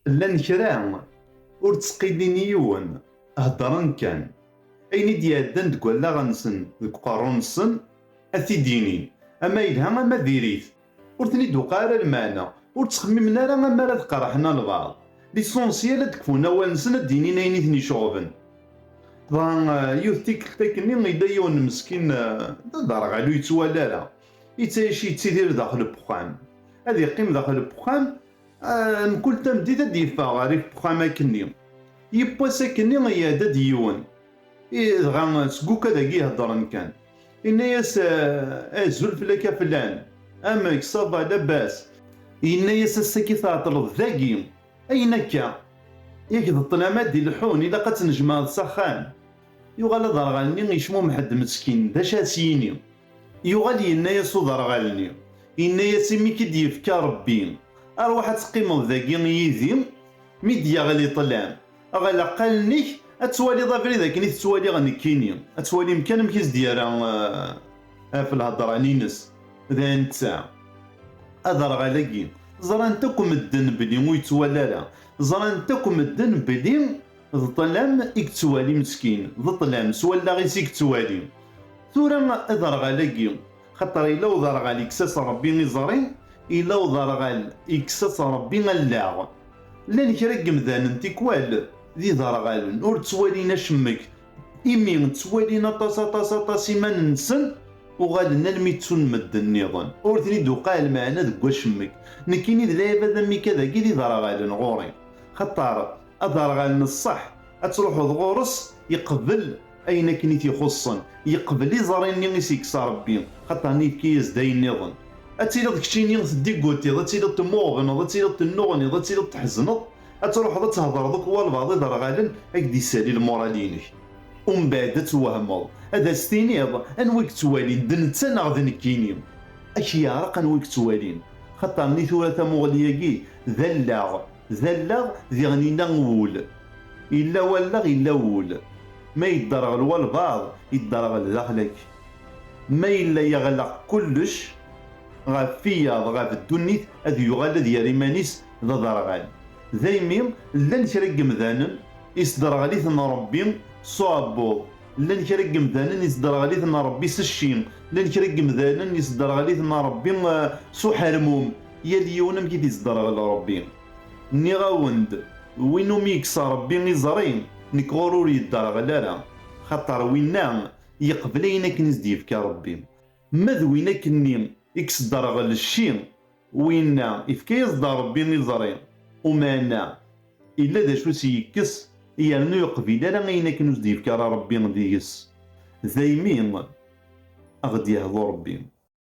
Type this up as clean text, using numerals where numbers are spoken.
لان كرا ور تسقيدين يون هضرن كان اين ديادن تقول لا غنسن ذك قارون نسن اثيدينين اما يلها اما ديريت ور تنيد وقار المعنى ور تخممنا راه اما راه تقرحنا البعض ليسونسيال تكفونا والنسن الدينين اين ثني شغبن طبعا يوثيك تاكني يدا يون مسكين دار غالو يتوالا راه يتعيش يتسيدير داخل البخام هذا يقيم داخل البخام نقول تمديدة ديفا غاري بخام كني يبا ساكني يادا ديون دغا سكوكا داكي هضرن كان إنا ياس أزول فلاكا فلان أما صافا لاباس إنا ياس الساكي تعطل ذاكي أين كا ياك الظلامات ديال الحون إلا قد تنجمع السخان يغال ضرغالني يشمو محد مسكين دا شاسيني يغال ينا ياسو ضرغالني إنا ياس مي كي ديفكا ربي أروح تقيمو ذاكي يدي مي دياغلي طلام أغالا قالنيك أتوالي ضافري ذاك ني تتوالي غنكيني أتوالي مكان مكيس ديالها في الهضرة نينس ذا نتا أدر غالاكي زران تاكم الدن بلي مو يتوالى لا زران تاكم الدن بلي ظلام إكتوالي مسكين ظلام سوالا غيس إكتوالي ثورا أدر غالاكي خاطر إلا وضر غالي كساس ربي نزري إلا وضر غال إكساس ربي غلاغ لان كرا قمذان تيكوال ذي ضرغال ور توالينا شمك إمي توالينا طاس ما ننسن وغالنا الميتون مد النظام ور تريد وقال معنا ذك شمك نكيني ذا بدا مي كذا كي ذي ضرغال غوري خطار أضرغال الصح أتروح غورس يقبل أين كني تيخصن يقبل يزريني يسيكس ربي خاطر نيت كيز داي النظام أتيلا دكتشيني تديكوتي أتيلا تموغن أتيلا تنوغني أتيلا تحزنط أتروح تهضر ذوك والبعض يضرغالن أكدي يسالي المورالينك ومن بعد توهمض هذا ستينيض أنويك توالين دنتا ناغ ذنكيني أكيارق أنويك توالين خاطر ني ثورة تموغلياكي ذلاغ ذي غنينا وول إلا ولاغ إلا وول ما يدرغ الوالبعض يدرغ داخلك ما إلا يغلق كلش غاف فياض غاف الدنيت أذ يغال ذي ريمانيس ذا ضرغال ذايمي لان كرا قمذانن يصدر غاليثنا ربي صابوض لان كرا قمذانن يصدر غاليثنا ربي سشين لان كرا قمذانن يصدر غاليثنا ربي سحرموم يا اليوم كي يصدر غال ربي ني غاوند وينو ميكس ربي يزرين نيك غرور يدار غلارا خاطر وينا يقبلينا كنز ديفكا ربي ماذ وينا كني يكسدر غال الشين وينا إفكا يصدر ربي يزرين ومانا إلا ذا شو سيكس يالنو يقبيل لا غينا كنوز ديفكا ربي غديس ذايمين أغدي يهضو ربي.